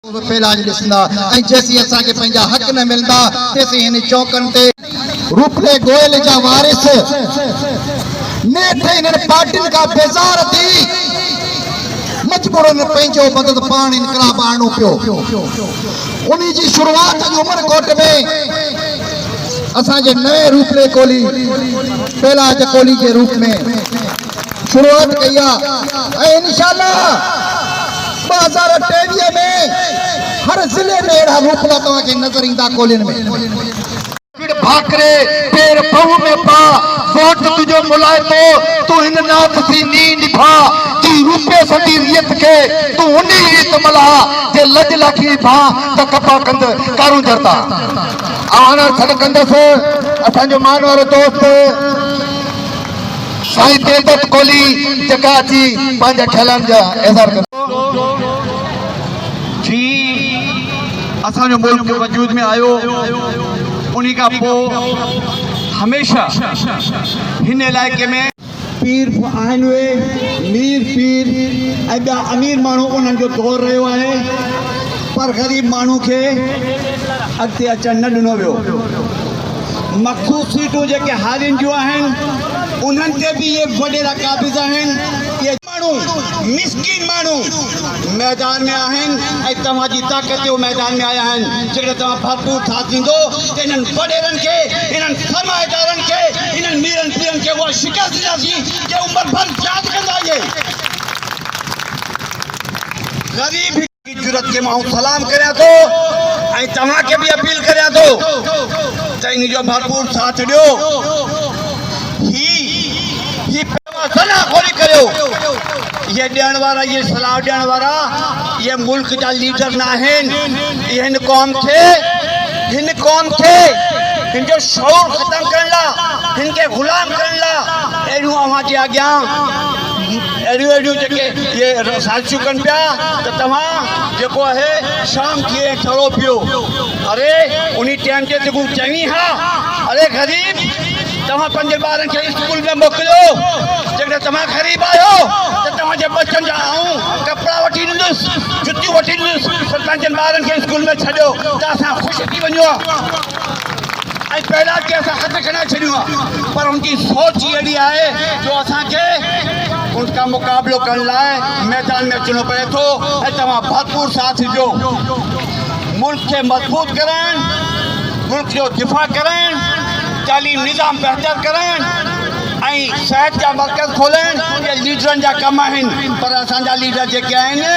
पेलाज ॾिसंदा ऐं जेसीं असांखे पंहिंजा हक़ न मिलंदा तेसीं हिन चौकनि ते रूपले गोयल जा वारिस नेठि हिननि पार्टियुनि खां बेज़ार थी मजबूरन पंहिंजो मदद पाण इनकलाब आणो पियो। उन जी शुरूआत उमरकोट में असांजे नए रूपले कोली पेलाज कोली के रूप में शुरूआत कई आहे ऐं इंशाअल्लाह 2023 में हर जिले में अड़ा रूपला तव्हांखे नजर ईंदा कोलिन में भाकरे पेर पहू में पा वोट तुझो मुलाए तो तू इन नाथ सी नींद भा जी रूपे सदी रियत के तू उन्हीं रीत मला जे लज लाखी भा त कपा कंद कारू जरता आवाना छड़ कंदस असांजो मान वारो दोस्त साईं तेजत कोली जका अची पंहिंजा ख्यालनि जा इज़हार कंदो जी असांजो मुल्क वजूद में आयो उन्हीं का पो हमेशा हिन इलाइके में पीर आहिनि उहे मीर पीर ऐं ॿिया अमीर माण्हू उन्हनि जो दौर रहियो आहे पर ग़रीब माण्हू खे अॻिते अचणु न ॾिनो वियो। मख़सूस सीटूं जेके हारियुनि जूं आहिनि उन्हनि ते बि इहे वॾेरा क़ाबिज़ आहिनि। इहे माण्हू मिसकिन माण्हू मैदान में आहिनि ऐं तव्हांजी ताक़त जो मैदान में आया आहिनि। जेकॾहिं तव्हां भरपूर साथ ॾींदो त इन्हनि वॾेरनि खे इन्हनि सरमाएदारनि खे इन्हनि मीरनि पीरनि खे उहा शिकस्त ॾींदासीं जे उमिरि भर यादि कंदा इहे। ग़रीब की ज़रूरत खे मां सलाम करियां थो ऐं तव्हांखे बि अपील करियां थो त इन जो भरपूर साथ ॾियो। ही सलाह खोली करियो। ये ॾियण वारा ये सलाह ॾियण वारा ये मुल्क जा लीडर न आहिनि। ये हिन क़ौम खे हिन जो शौर ख़त्म करण लाइ हिन खे ग़ुलाम करण लाइ अहिड़ियूं अव्हां जे अॻियां अहिड़ियूं जेके ये साज़िशूं कनि पिया त तव्हां जेको आहे शाम थिए ठरो पियो। अरे उन टाइम ते जेको चवी हा अरे ग़रीब तव्हां पंहिंजे ॿारनि खे स्कूल में मोकिलियो। जेकॾहिं तव्हां ग़रीब आहियो त तव्हांजे बचनि जा आऊं कपिड़ा वठी ॾींदुसि जुतियूं वठी ॾींदुसि पंहिंजनि ॿारनि खे स्कूल में छॾियो त असां ख़ुशि थी वञूं ऐं पहिला के असां हथ खणाए छॾियूं आहे। पर उनकी सोच ई अहिड़ी आहे जो असांखे उनका मुक़ाबिलो करण लाइ मैदान में अचिणो पए थो ऐं तव्हां भरपूर साथ ॾियो। मुल्क खे मज़बूत करणु मुल्क जो दिफ़ा करणु तालीम निज़ाम बहितर करणु ऐं सिहत जा मर्कज़ खोलणु इहे लीडरनि जा कम आहिनि। पर असांजा लीडर जेके आहिनि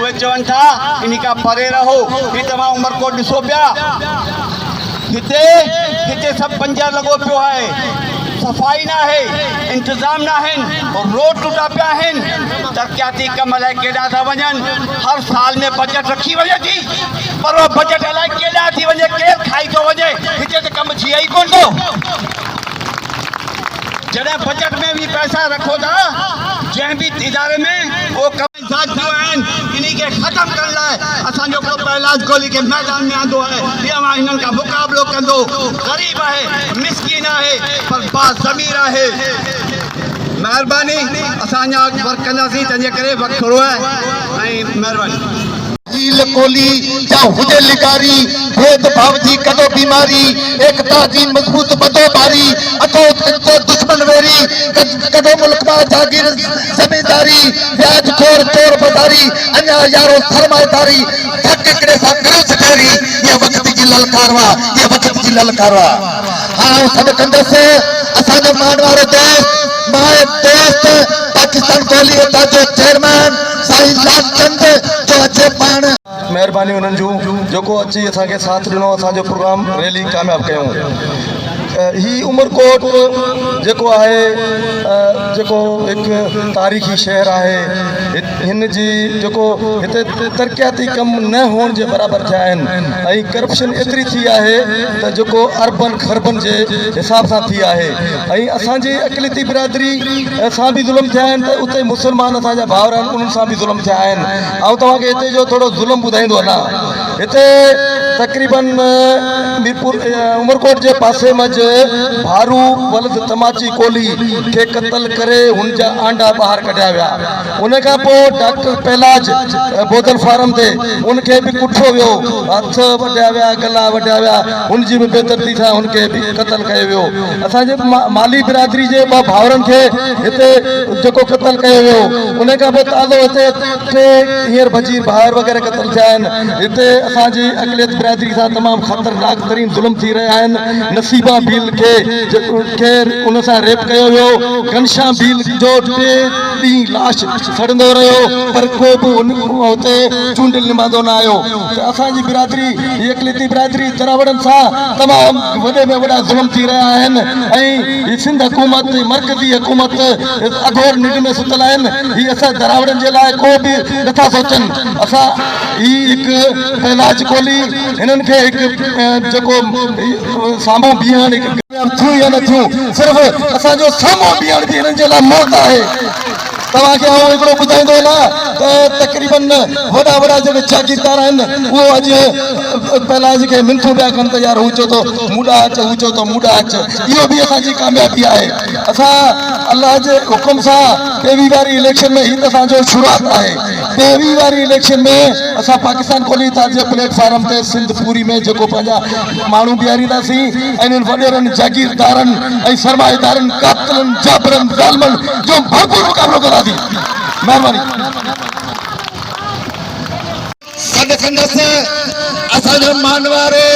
उहे चवनि था इन खां परे रहो। ही तव्हां उमरकोट ॾिसो पिया हिते सभु पंजर लॻो पियो आहे। सफ़ाई न आहे इंतज़ाम न आहिनि रोड टुटा पिया आहिनि। तरक़ियाती कम लाइ केॾा था वञनि। हर साल में बजट रखी वञे थी पर उहो बजट अलाए केॾा थी वञे केरु खाई थो वञे। हिते त कमु थिए ई कोन थो। जॾहिं बजट में भी पैसा रखो था जंहिं भी इदारे में वो कम आहिनि इन खे ख़त्म करण लाइ असांजो पेलाज कोली के मैदान में आंदो आहे। इहा हिननि खां मुक़ाबिलो कंदो। ग़रीब आहे मिसकिन आहे पर बाज़मीर आहे। महिरबानी असां अञा वर्क कंदासीं तंहिंजे करे वक़्तु थोरो आहे ऐं महिरबानी। कोली जा हुजे लिकारी भेदभाव जी कदो बीमारी एकता जी मजबूत बदोबारी अखोट को दुश्मन वेरी कदो मुल्क में जागीर जमींदारी ब्याज खोर चोर बाजारी अन्या यारो सरमाएदारी धक्के सा करो सकेरी ये वक्त जी ललकारवा ये वक्त जी ललकारवा। हाँ सब कंदस असांजो मान वारो दोस्त माए दोस्त पाकिस्तान कोली होता जो चेयरमैन साईं लालचंद जो अचे पाण महिरबानी उन्हनि जूं जेको अची असांखे साथ ॾिनो असांजो प्रोग्राम रैली कामयाबु कयूं। ही उमरकोट जेको आहे जेको हिकु तारीख़ी शहर आहे हिन जी जेको हिते तरक़ियाती कम न हुअण जे बराबरि थिया आहिनि ऐं करप्शन एतिरी थी आहे त जेको अर्बन खरबन जे हिसाब सां थी आहे ऐं असांजी अक़लियती बिरादरी सां बि ज़ुल्म थिया आहिनि त उते मुस्लमान असांजा भाउर आहिनि उन्हनि सां बि ज़ुल्म थिया आहिनि। ऐं तव्हांखे हिते जो थोरो ज़ुल्म ॿुधाईंदो अञा हिते तकरीबन मीरपुर उमरकोट जे पासे मज भारू वलद तमाची कोली के कत्ल करे हुन जा आंडा बाहर कढिया विया। उन खां पोइ डॉक्टर पहलाज बोतल फार्म ते उनके भी कुठो वियो, हथ वढिया विया, गला वढिया विया, उनजी भी बेदर्दी सां उनके भी कत्ल कयो वियो। असांजे माली बिरादरी जे ॿ भाउरनि खे हिते जेको कत्ल कयो वियो, उन खां पोइ ताज़ो हिते टे हींअर वज़ीर भाउर वग़ैरह कत्ल थिया आहिनि। हिते असांजी अक़लियत बिरादरी सां तमामु ख़तरनाक तरीन ज़ुल्म थी रहिया आहिनि। नसीबा भील खे उन सां रेप कयो वियो। घनश्याम भील जो 3 ॾींहं लाश सड़ंदो रहियो, पर को बि हुते चूंडियल निमांदो न आयो। त असांजी बिरादरी, हीअ अक़लियती बिरादरी दरावड़नि सां तमामु वॾे में वॾा ज़ुल्म थी रहिया आहिनि। ऐं हीअ सिंध हुकूमत, मर्कज़ी हुकूमत अघोर निंड में सुतल आहिनि। हीअ असां दरावड़नि जे लाइ को बि नथा सोचनि। असां ही हिकु पहलाज कोली हिननि खे हिकु जेको साम्हूं बीहण थियूं या न थियूं, सिर्फ़ु असांजो साम्हूं बीहण बि हिननि जे लाइ मौत आहे। तव्हांखे आउं हिकिड़ो ॿुधाईंदो न त तक़रीबन वॾा वॾा जेके जागीरदार आहिनि उहो अॼु पहलाज खे मिंथूं पिया कनि त यार हू चओ थो मूड़ा अच, हू चओ थो मूड़ा अच। इहो बि असांजी कामयाबी आहे। असां अलाह जे हुकुम सां 23 वारी इलेक्शन में हीअ त असांजो शुरूआत आहे। 23 वारी इलेक्शन में असां पाकिस्तान कोली था जे प्लेटफॉर्म ते सिंध पूरी में जेको पंहिंजा माण्हू बीहारींदासीं ऐं इन्हनि वॾेरनि जागीरदारनि ऐं सरमाएदारनि, कातिलनि, जाबरनि, ज़ालिमनि जो भरपूर मुक़ाबिलो कंदासीं। महिरबानी। संदसि असांजो मान वारो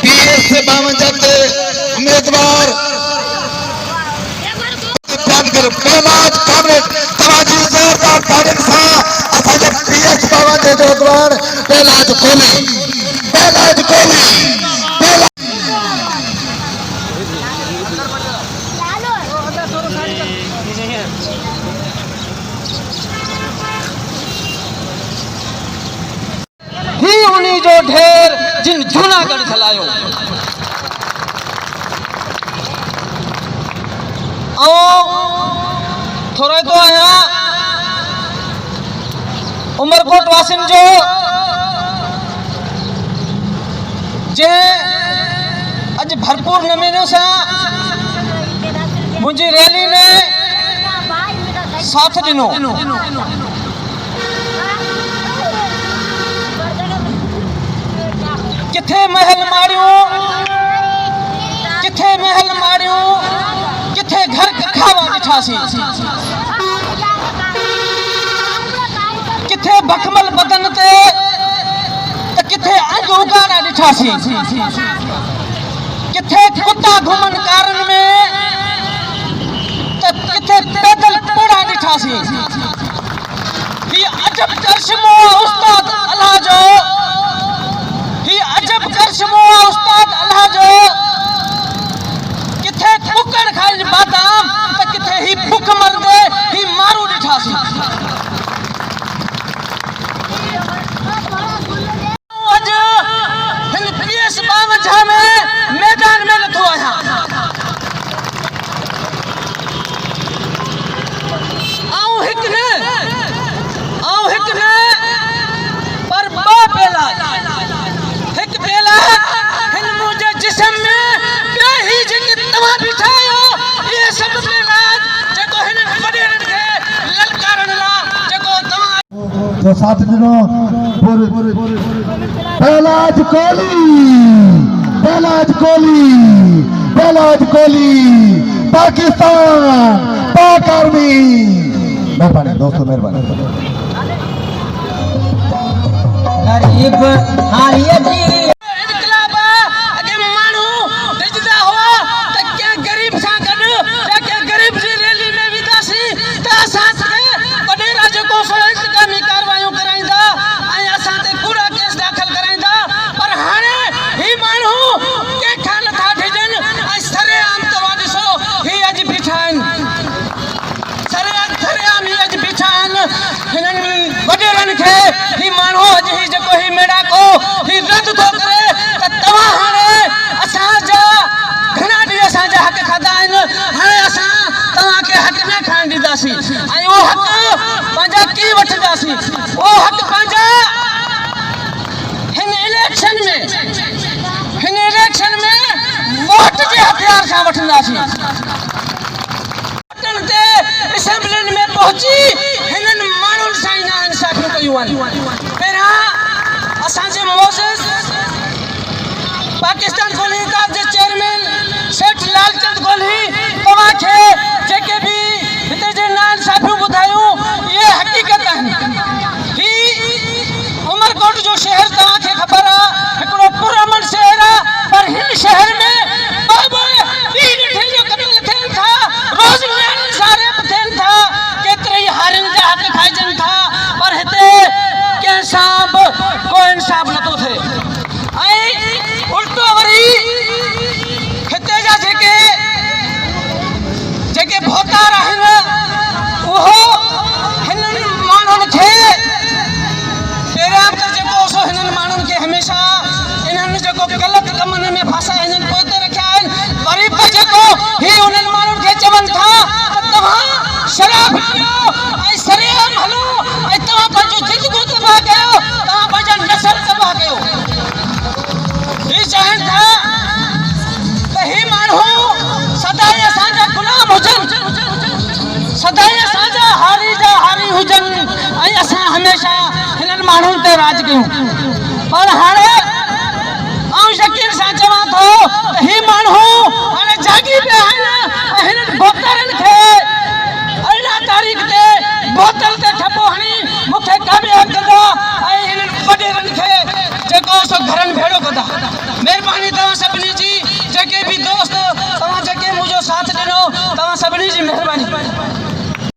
PS 52 ते उम्मीदवार पहलाज कामरेड तवाजी ज़ोरदार तारीख़ सां असांजो PS 52 जो उम्मीदवार पहलाज कोली। ही उन्हीं जो ढेर जिन जूनागढ़ हलायो। थोड़े तो आया उमरकोट वासिन जो जे अज भरपूर नमूने से मुझी रैली ने साथ दिनों किथे महल मारियो, किथे घर खावा ॾिठासी, किथे भखमल बदन ते त किथे अंग उगाड़ा ॾिठासी, किथे कुत्ता घुमन कारन में त किथे पैदल पोड़ा ॾिठासी। ही अजब करिश्मो उस्ताद अल्लाह जो, उस्ताद अल्लाह जो। किथे कुकड़ खाई बादाम त किथे ही भूख मरदे ही मारू ॾिठासी। अज हिन PS 52 में मैदान में नथो आहियां। आऊं हिकु न पर ॿ पहलाज। हिकु पहलाज हिन मुंहिंजे जिस्म में ॿिया ही जेके तव्हां बीठा आहियो, इहे सभु पहलाज जेको हिननि वॾेरनि खे ललकारण लाइ जेको तव्हां जो साथ ॾिनो पहलाज कोली पाकिस्तान पाक आर्मी। मेहरबानी दोस्तों, मेहरबानी। गरीब हारियत वॾेरनि खे ही माण्हू अॼु ही जेको ही मेड़ा को ही रद्द थो करे। वठंदासीं असेंबली में पहुंची हिनन माण्हुनि सां ई नाइंसाफ़ियूं कयूं आहिनि पहिरियां असांजे मोज़िज़ पाकिस्तान ॻोल्ही इदारे जे चेयरमैन सेठ लालचंद ॻोल्ही तव्हांखे जेके बि हिते जे नाइंसाफ़ियूं ॿुधायूं इहे हक़ीक़त आहिनि ही उमरकोट जो शहर तव्हांखे ख़बर आहे हिकिड़ो पुरअमन शहर आहे पर हिन शहर में रोज़ नियाणियुनि सां रेप थियनि था केतिरे ई हारियुनि जा हक़ खाइजनि था पर हिते कंहिं सां बि को इंसाफ़ नथो थिए ऐं उल्टो वरी हिते जा जेके भोतार आहिनि उहो हिननि माण्हुनि खे पहिरियां त जेको सो हिननि माण्हुनि खे हमेशह इन्हनि जेको ग़लति कमनि में फासा हिननि पोइते रखिया आहिनि वरी बि जेको ही उन्हनि माण्हुनि खे चवनि था त तव्हां शराब पियो ऐं सरेआम हलो ऐं तव्हां पंहिंजो ज़िंदगी तबाह कयो तव्हां पंहिंजा नसल तबाह कयो ही चाहिनि था त ही माण्हू सदाई असांजा ग़ुलाम हुजनि सदाई असांजा हारी जा हारी हुजनि ऐं असां हमेशह हिननि माण्हुनि ते राज कयूं पर हाणे आउं यकीन सां चवां थो त ही